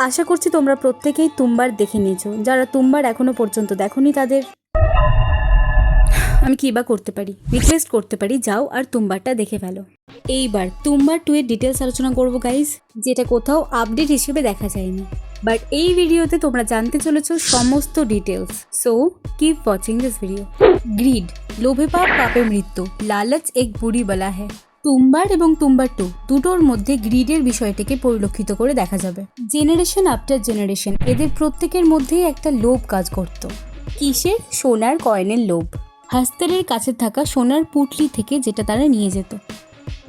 আশা করছি তোমরা প্রত্যেকেই তুম্বার দেখে নিয়েছো। যারা তুম্বার এখনো পর্যন্ত দেখোনি তাদের আমি কী বা করতে পারি, রিকোয়েস্ট করতে পারি যাও আর তুম্বারটা দেখে ফেলো। এইবার তুম্বার 2 এর ডিটেলস আলোচনা করবো গাইজ, যেটা কোথাও আপডেট হিসেবে দেখা যায়নি, বাট এই ভিডিওতে তোমরা জানতে চলেছো সমস্ত details. So keep watching this video. Grid, লোভে পাপ পাপে মৃত্যু, লালচ এক বুড়ি বলা হ্যায়। তুম্বার এবং তুম্বার 2 দুটোর মধ্যে গ্রিডের বিষয়টিকে পরিলক্ষিত করে দেখা যাবে। জেনারেশন আফটার জেনারেশন এদের প্রত্যেকের মধ্যেই একটা লোভ কাজ করত। কিসের? সোনার কয়েনের লোভ। হাস্তারের কাছে থাকা সোনার পুটলি থেকে যেটা তারা নিয়ে যেত।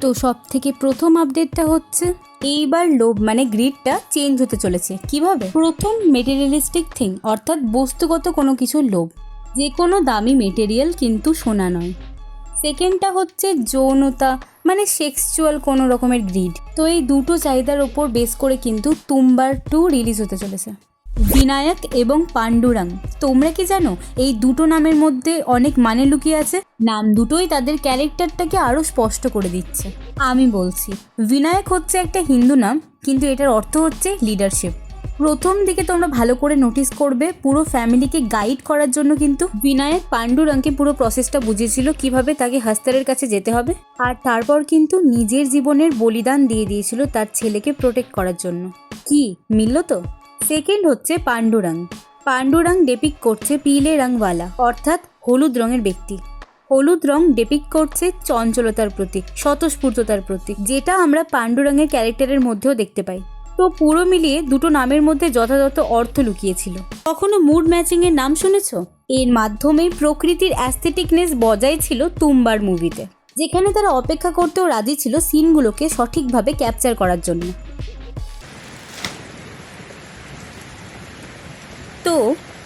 তো সব থেকে প্রথম আপডেটটা হচ্ছে এইবার লোভ মানে গ্রিডটা চেঞ্জ হতে চলেছে। কিভাবে? প্রথম মেটেরিয়ালিস্টিক থিং, অর্থাৎ বস্তুগত কোনো কিছুর লোভ, যে কোনো দামি মেটেরিয়াল কিন্তু সোনা নয়। সেকেন্ডটা হচ্ছে যৌনতা মানে সেক্সুয়াল কোনো রকমের গ্রিড। তো এই দুটো চাহিদার ওপর বেস করে কিন্তু তুম্বার 2 রিলিজ হতে চলেছে। বিনায়ক এবং পাণ্ডুরাং, তোমরা কি জানো এই দুটো নামের মধ্যে অনেক মানে লুকিয়ে আছে? নাম দুটোই তাদের ক্যারেক্টারটাকে আরও স্পষ্ট করে দিচ্ছে। আমি বলছি, বিনায়ক হচ্ছে একটা হিন্দু নাম, কিন্তু এটার অর্থ হচ্ছে লিডারশিপ। প্রথম দিকে তোমরা ভালো করে নোটিস করবে, পুরো ফ্যামিলিকে গাইড করার জন্য কিন্তু বিনায়ক পাণ্ডুরাংকে পুরো প্রসেসটা বুঝিয়েছিল কিভাবে তাকে হাস্তারের কাছে যেতে হবে, আর তারপর কিন্তু নিজের জীবনের বলিদান দিয়ে দিয়েছিল তার ছেলেকে প্রোটেক্ট করার জন্য। কি মিলল তো? সেকেন্ড হচ্ছে পাণ্ডুরাং। পাণ্ডুরাং ডেপিক করছে পিলে রংওয়ালা, অর্থাৎ হলুদ রঙের ব্যক্তি। হলুদ রং ডেপিক করছে চঞ্চলতার প্রতীক, স্বতঃস্ফূর্ততার প্রতীক, যেটা আমরা পাণ্ডুরাংয়ের ক্যারেক্টারের মধ্যেও দেখতে পাই। তো পুরো মিলিয়ে দুটো নামের মধ্যে যথাযথ অর্থ লুকিয়েছিল। কখনো মুড ম্যাচিং এর নাম শুনেছো? এর মাধ্যমে প্রকৃতির অ্যাস্থেটিকনেস বজায় ছিল তুম্বার মুভিতে, যেখানে তারা অপেক্ষা করতেও রাজি ছিল সিনগুলোকে সঠিকভাবে ক্যাপচার করার জন্য। তো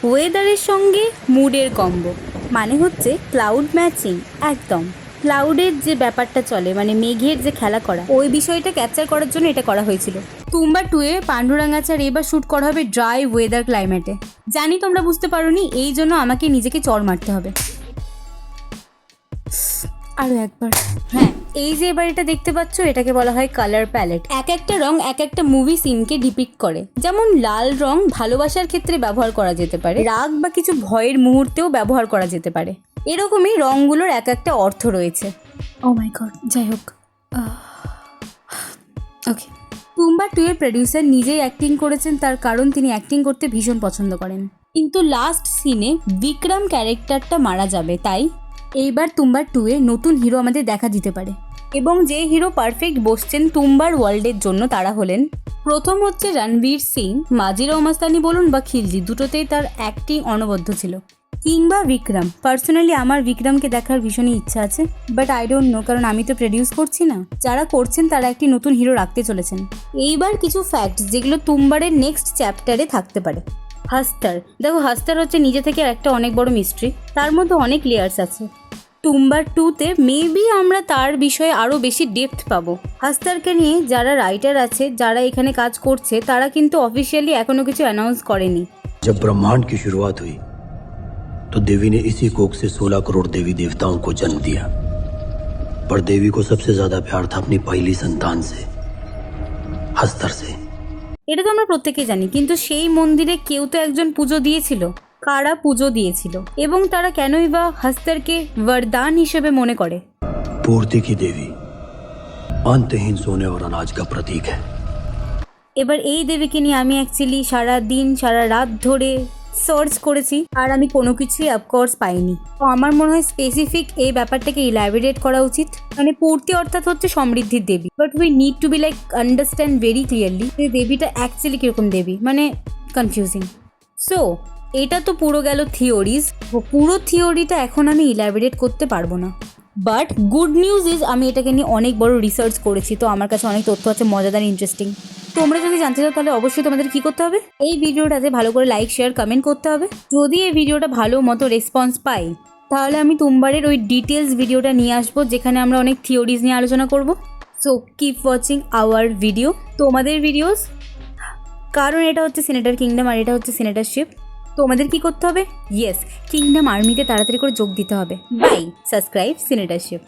ওয়েদারের সঙ্গে মুডের কম্বো মানে হচ্ছে ক্লাউড ম্যাচিং। একদম ক্লাউডের যে ব্যাপারটা চলে, মানে মেঘের যে খেলা করা, ওই বিষয়টা ক্যাপচার করার জন্য এটা করা হয়েছিল। তুম্বার 2 এ পাণ্ডুরাং আচার এবার শ্যুট করা হবে ড্রাই ওয়েদার ক্লাইমেটে। জানি তোমরা বুঝতে পারোনি, এই জন্য আমাকে নিজেকে চড় মারতে হবে। আরও একবার। হ্যাঁ, এই যে এবার এটা দেখতে পাচ্ছ, এটাকে বলা হয় কালার প্যালেট। এক একটা রং এক একটা মুভি সিনকে ডিপিক্ট করে। যেমন লাল রং ভালোবাসার ক্ষেত্রে ব্যবহার করা যেতে পারে, রাগ বা কিছু ভয়ের মুহূর্তেও ব্যবহার করা যেতে পারে। এরকমই রঙগুলোর এক একটা অর্থ রয়েছে। ও মাই গড, যাই হোক। ওকে, তুম্বার 2 এর প্রডিউসার নিজেই অ্যাক্টিং করেছেন, তার কারণ তিনি অ্যাক্টিং করতে ভীষণ পছন্দ করেন। কিন্তু লাস্ট সিনে বিক্রম ক্যারেক্টারটা মারা যাবে, তাই এইবার তুম্বার 2 এ নতুন হিরো আমাদের দেখা দিতে পারে। এবং যে হিরো পারফেক্ট বসছেন তুম্বার ওয়ার্ল্ডের জন্য তারা হলেন, প্রথম হচ্ছে রণবীর সিং। মাজিরাও মাস্তানি বলুন বা খিলজি, দুটোতেই তার অ্যাক্টিং অনবদ্য ছিল। কিংবা বিক্রম। পার্সোনালি আমার বিক্রমকে দেখার ভীষণই ইচ্ছা আছে, বাট আই ডোন্ট নো, কারণ আমি তো প্রডিউস করছি না। যারা করছেন তারা একটি নতুন হিরো রাখতে চলেছেন। এইবার কিছু ফ্যাক্টস যেগুলো তুম্বারের নেক্সট চ্যাপ্টারে থাকতে পারে। হাস্তার, দেখো হাস্তার হচ্ছে নিজে থেকে একটা অনেক বড় মিস্ট্রি, তার মধ্যে অনেক লেয়ার্স আছে। তুম্বার 2 তে মেবি আমরা তার বিষয়ে আরও বেশি ডেপথ পাবো। হাস্তারকে নিয়ে যারা রাইটার আছে, যারা এখানে কাজ করছে, তারা কিন্তু অফিসিয়ালি এখনো কিছু অ্যানাউন্স করেনি। जब ब्रह्मांड की शुरुआत हुई तो देवी ने इसी कोख से 16 करोड़ देवी देवताओं को जन्म दिया, पर देवी को सबसे ज्यादा प्यार था अपनी पहली संतान से, हस्तर से। এটা তো আমরা प्रत्येকেই জানি, কিন্তু সেই মন্দিরে কেউ তো একজন পুজো দিয়েছিল। কারা পুজো দিয়েছিল এবং তারা কেনই বা হস্তারকে वरदान হিসেবে মনে করে? पूर्ति की देवी अंतहीन सोने और अनाज का प्रतीक है। এবার এই দেবীকে নিয়ে আমি অ্যাকচুয়ালি সারা দিন সারা রাত ধরে সার্চ করেছি, আর আমি কোনো কিছুই অফকোর্স পাইনি। তো আমার মনে হয় স্পেসিফিক এই ব্যাপারটাকে ইলাবোরেট করা উচিত। মানে পূর্তি অর্থাৎ হচ্ছে সমৃদ্ধির দেবী, but we need to be like understand very clearly যে দেবীটা অ্যাকচুয়ালি কীরকম দেবী, মানে কনফিউজিং। সো এটা তো পুরো গেল থিওরিজ। পুরো থিওরিটা এখন আমি ইলাবোরেট করতে পারবো না, বাট গুড নিউজ ইজ আমি এটাকে নিয়ে অনেক বড় রিসার্চ করেছি, তো আমার কাছে অনেক তথ্য আছে মজাদার, ইন্টারেস্টিং। তোমরা যদি জানতে চাও তাহলে অবশ্যই তোমাদের কী করতে হবে, এই ভিডিওটাতে ভালো করে লাইক শেয়ার কমেন্ট করতে হবে। যদি এই ভিডিওটা ভালো মতো রেসপন্স পাই, তাহলে আমি তুম্বারের ওই ডিটেলস ভিডিওটা নিয়ে আসবো, যেখানে আমরা অনেক থিওরিজ নিয়ে আলোচনা করব। So keep watching hour video, তোমাদের ভিডিওস, কারণ এটা হচ্ছে সিনেটার কিংডম আর এটা হচ্ছে সিনেটারশিপ। তোমাদের কি করতে হবে? ইয়েস, কিংডম আর্মিতে তাড়াতাড়ি করে যোগ দিতে হবে। Bye, subscribe সিনেটারশিপ।